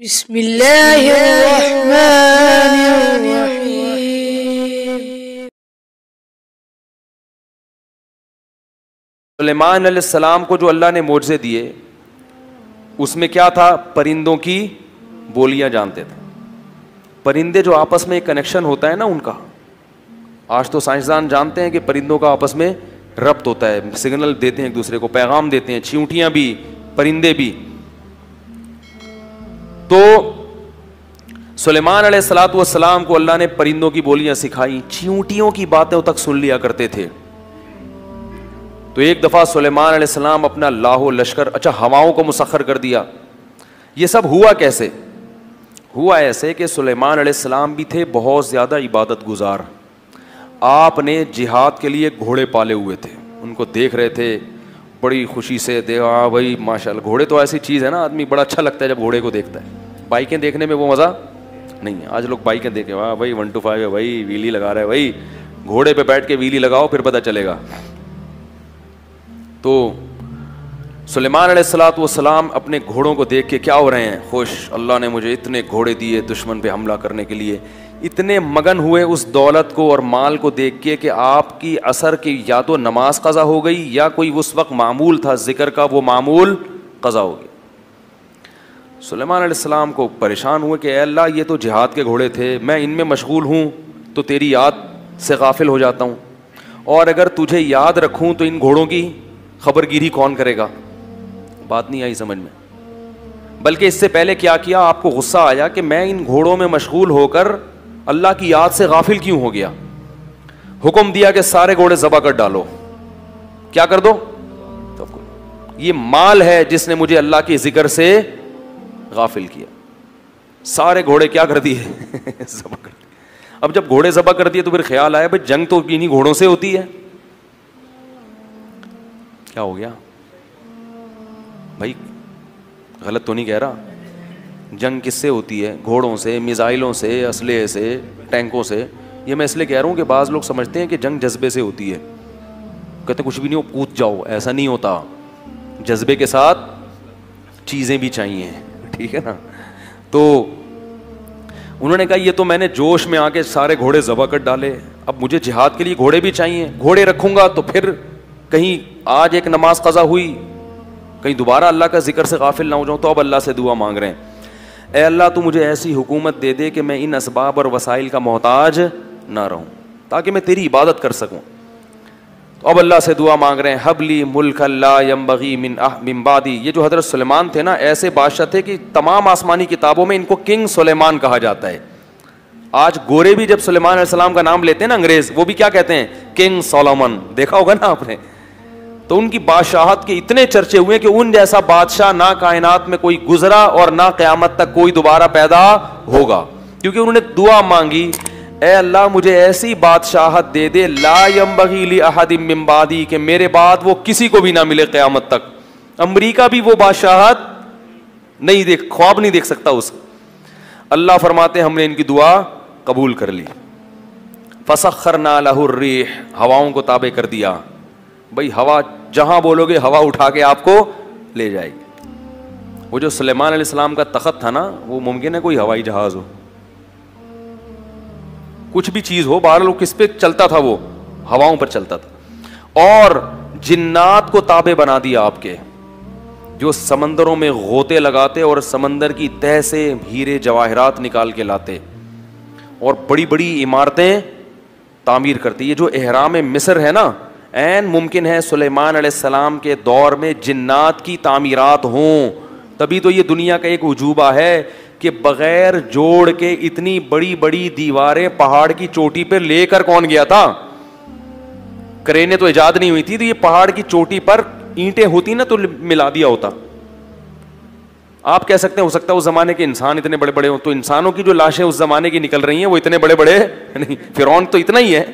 بسم اللہ الرحمن الرحیم۔ سلیمان علیہ السلام کو جو اللہ نے معجزے دیے اس میں کیا تھا؟ پرندوں کی بولیاں جانتے تھے۔ پرندے جو آپس میں ایک کنیکشن ہوتا ہے نا ان کا، آج تو سائنسدان جانتے ہیں کہ پرندوں کا آپس میں ربط ہوتا ہے، سگنل دیتے ہیں ایک دوسرے کو، پیغام دیتے ہیں، چیونٹیاں بھی پرندے بھی۔ تو سلیمان علیہ السلام کو اللہ نے پرندوں کی بولیاں سکھائی، چیونٹیوں کی باتیں تک سن لیا کرتے تھے۔ تو ایک دفعہ سلیمان علیہ السلام اپنا لاہو لشکر، ہواؤں کو مسخر کر دیا۔ یہ سب ہوا کیسے؟ ہوا ایسے کہ سلیمان علیہ السلام بھی تھے بہت زیادہ عبادت گزار۔ آپ نے جہاد کے لیے گھوڑے پالے ہوئے تھے، ان کو دیکھ رہے تھے بڑی خوشی سے، دیکھا بھائی ماشاءاللہ، گھوڑے تو ایسی چیز ہے نا، آدمی بڑا اچھا لگتا ہے جب گھوڑے کو دیکھتا ہے۔ بائکیں دیکھنے میں وہ مزہ نہیں ہے، آج لوگ بائکیں دیکھیں، واہ بھائی 125 ہے بھائی، ویلی لگا رہا ہے بھائی، گھوڑے پہ بیٹھ کے ویلی لگاؤ پھر پتہ چلے گا۔ تو سلیمان علیہ السلام اپنے گھوڑوں کو دیکھ کے کیا ہو رہے ہیں؟ خوش، اللہ نے مجھے اتنے گھوڑے دیے دشمن پہ حملہ کرنے کے لیے۔ اتنے مگن ہوئے اس دولت کو اور مال کو دیکھ کے کہ آپ کی عصر کی یا تو نماز قضا ہو گئی یا کوئی اس وقت معمول تھا ذکر کا وہ معمول قضا ہو گیا۔ سلیمان علیہ السلام کو پریشان ہوئے کہ اے اللہ، یہ تو جہاد کے گھوڑے تھے، میں ان میں مشغول ہوں تو تیری یاد سے غافل ہو جاتا ہوں، اور اگر تجھے یاد رکھوں تو ان گھوڑوں کی خبر گیری کون کرے گا؟ بات نہیں آئی سمجھ میں۔ بلکہ اس سے پہلے کیا کیا؟ آپ کو غصہ آیا کہ میں ان گھوڑوں میں مشغول ہو کر اللہ کی یاد سے غافل کیوں ہو گیا؟ حکم دیا کہ سارے گھوڑے ذبح کر ڈالو۔ کیا کر دو؟ یہ مال ہے جس نے مجھے اللہ کے ذکر سے غافل کیا۔ سارے گھوڑے کیا کر دیے؟ ذبح کر دیے۔ اب جب گھوڑے ذبح کر دیے تو پھر خیال آیا بھائی جنگ تو انہی گھوڑوں سے ہوتی ہے۔ کیا ہو گیا بھائی؟ غلط تو نہیں کہہ رہا؟ جنگ کس سے ہوتی ہے؟ گھوڑوں سے، میزائلوں سے، اسلحے سے، ٹینکوں سے۔ یہ میں اس لیے کہہ رہا ہوں کہ بعض لوگ سمجھتے ہیں کہ جنگ جذبے سے ہوتی ہے، کہتے ہیں کچھ بھی نہیں ہو کود جاؤ، ایسا نہیں ہوتا۔ جذبے کے ساتھ چیزیں بھی چاہیے، ٹھیک ہے نا؟ تو انہوں نے کہا یہ تو میں نے جوش میں آ کے سارے گھوڑے ذبح کر ڈالے، اب مجھے جہاد کے لیے گھوڑے بھی چاہیے، گھوڑے رکھوں گا تو پھر کہیں آج ایک نماز قضا ہوئی کہیں دوبارہ اللہ کا ذکر سے غافل نہ ہو جاؤں۔ تو اب اللہ سے دعا مانگ رہے ہیں، اے اللہ تو مجھے ایسی حکومت دے دے کہ میں ان اسباب اور وسائل کا محتاج نہ رہوں، تاکہ میں تیری عبادت کر سکوں۔ تو اب اللہ سے دعا مانگ رہے ہیں، حبلی ملک لا ینبغی من بعدی۔ یہ جو حضرت سلیمان تھے نا، ایسے بادشاہ تھے کہ تمام آسمانی کتابوں میں ان کو کنگ سلیمان کہا جاتا ہے۔ آج گورے بھی جب سلیمان علیہ السلام کا نام لیتے ہیں نا انگریز، وہ بھی کیا کہتے ہیں؟ کنگ سولومن، دیکھا ہوگا نا آپ نے۔ تو ان کی بادشاہت کے اتنے چرچے ہوئے کہ ان جیسا بادشاہ نہ کائنات میں کوئی گزرا اور نہ قیامت تک کوئی دوبارہ پیدا ہوگا، کیونکہ انہوں نے دعا مانگی، اے اللہ مجھے ایسی بادشاہت دے دے لا ینبغی لاحد من بعدی، کہ میرے بعد وہ کسی کو بھی نہ ملے قیامت تک۔ امریکہ بھی وہ بادشاہت نہیں دیکھ، خواب نہیں دیکھ سکتا اس۔ اللہ فرماتے ہم نے ان کی دعا قبول کر لی۔ فسخرنا لہ الریح، ہواؤں کو تابع کر دیا۔ بھائی ہوا جہاں بولو گے ہوا اٹھا کے آپ کو لے جائے گی۔ وہ جو سلیمان علیہ السلام کا تخت تھا نا، وہ ممکن ہے کوئی ہوائی جہاز ہو، کچھ بھی چیز ہو، بہرحال وہ کس پہ چلتا تھا؟ وہ ہواؤں پر چلتا تھا۔ اور جنات کو تابع بنا دیا آپ کے، جو سمندروں میں غوطے لگاتے اور سمندر کی تہ سے ہیرے جواہرات نکال کے لاتے اور بڑی بڑی عمارتیں تعمیر کرتے۔ یہ جو احرام مصر ہے نا، این ممکن ہے سلیمان علیہ السلام کے دور میں جنات کی تعمیرات ہوں۔ تبھی تو یہ دنیا کا ایک عجوبہ ہے کہ بغیر جوڑ کے اتنی بڑی بڑی دیواریں پہاڑ کی چوٹی پہ لے کر کون گیا تھا؟ کرینے تو ایجاد نہیں ہوئی تھی، تو یہ پہاڑ کی چوٹی پر اینٹیں ہوتی نا تو ملا دیا ہوتا۔ آپ کہہ سکتے ہیں ہو سکتا ہے اس زمانے کے انسان اتنے بڑے بڑے ہوں، تو انسانوں کی جو لاشیں اس زمانے کی نکل رہی ہیں وہ اتنے بڑے بڑے نہیں۔ فرعون تو اتنا ہی ہے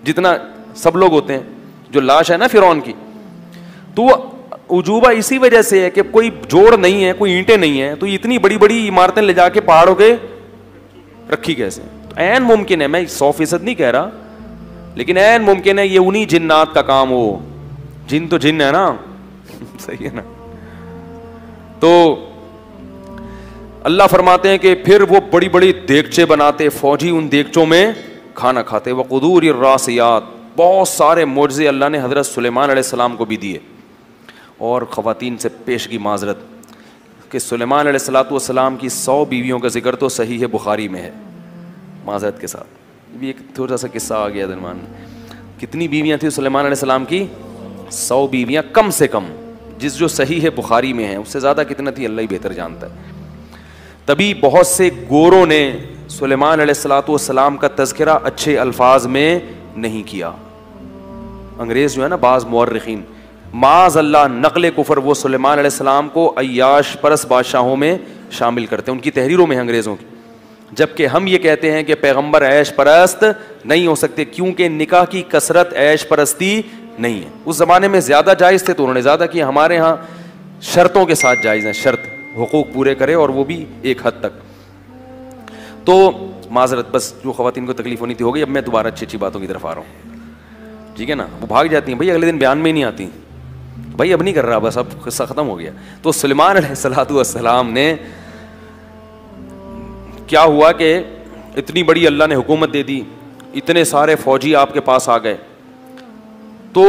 جتنا سب لوگ ہوتے ہیں، جو لاش ہے نا فرعون کی۔ تو عجوبہ اسی وجہ سے ہے کہ کوئی جوڑ نہیں ہے، کوئی اینٹیں نہیں ہیں، تو اتنی بڑی بڑی عمارتیں لے جا کے پہاڑوں کے رکھی کیسے؟ عین ممکن ہے، میں 100% نہیں کہہ رہا، لیکن عین ممکن ہے یہ انہی جنات کا کام ہو۔ جن تو جن ہے نا، صحیح ہے نا؟ تو اللہ فرماتے ہیں کہ پھر وہ بڑی بڑی دیگچے بناتے, فوجی ان دیگچوں میں کھانا کھاتے. وقدور الراسیات, بہت سارے معجزے اللہ نے حضرت سلیمان علیہ السلام کو بھی دیے. اور خواتین سے پیشگی معذرت کہ سلیمان علیہ السلام کی 100 بیویوں کا ذکر تو صحیح بخاری میں ہے, معذرت کے ساتھ. بھی ایک تھوڑا سا قصہ آ گیا درمیان میں. کتنی بیویاں تھیں سلیمان علیہ السلام کی؟ 100 بیویاں کم سے کم, جو صحیح ہے بخاری میں ہے. اس سے زیادہ کتنا تھی اللہ ہی بہتر جانتا ہے. تبھی بہت سے گوروں نے سلیمان علیہ السلام کا تذکرہ اچھے الفاظ میں نہیں کیا. انگریز جو ہے نا, بعض مورخین معاذ اللہ نقل کفر وہ سلیمان علیہ السلام کو عیاش پرست بادشاہوں میں شامل کرتے ہیں, ان کی تحریروں میں انگریزوں کی. جبکہ ہم یہ کہتے ہیں کہ پیغمبر عیش پرست نہیں ہو سکتے, کیونکہ نکاح کی کثرت عیش پرستی نہیں ہے. اس زمانے میں زیادہ جائز تھے تو انہوں نے زیادہ کیا. ہمارے ہاں شرطوں کے ساتھ جائز ہیں, شرط حقوق پورے کرے اور وہ بھی ایک حد تک. تو معذرت, بس جو خواتین کو تکلیف ہونی تھی ہو گئی. اب میں دوبارہ اچھی اچھی باتوں کی طرف آ رہا ہوں, ٹھیک ہے نا. وہ بھاگ جاتی ہیں بھائی, اگلے دن بیان میں ہی نہیں آتی, بھائی اب نہیں کر رہا, بس اب قصہ ختم ہو گیا. تو سلیمان علیہ السلام نے کیا ہوا کہ اتنی بڑی اللہ نے حکومت دے دی, اتنے سارے فوجی آپ کے پاس آ گئے. تو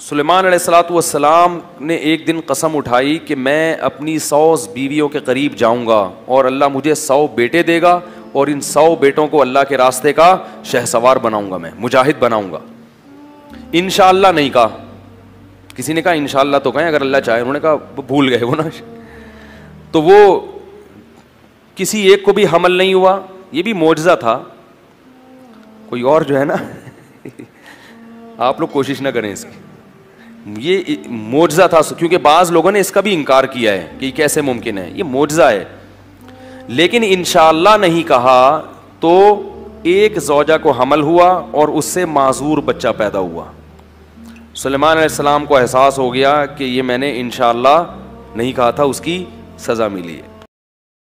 سلیمان علیہ السلام نے ایک دن قسم اٹھائی کہ میں اپنی 100 بیویوں کے قریب جاؤں گا اور اللہ مجھے 100 بیٹے دے گا, اور ان 100 بیٹوں کو اللہ کے راستے کا شہسوار بناؤں گا, میں مجاہد بناؤں گا. انشاءاللہ نہیں کہا. کسی نے کہا انشاءاللہ تو کہیں اگر اللہ چاہے, انہوں نے کہا بھول گئے وہ نا. تو وہ کسی ایک کو بھی حمل نہیں ہوا. یہ بھی معجزہ تھا. کوئی اور جو ہے نا آپ لوگ کوشش نہ کریں اس کی, یہ معجزہ تھا. کیونکہ بعض لوگوں نے اس کا بھی انکار کیا ہے کہ یہ کیسے ممکن ہے, یہ معجزہ ہے. لیکن انشاءاللہ نہیں کہا تو ایک زوجہ کو حمل ہوا اور اس سے معذور بچہ پیدا ہوا. سلیمان علیہ السلام کو احساس ہو گیا کہ یہ میں نے انشاءاللہ نہیں کہا تھا, اس کی سزا ملی ہے.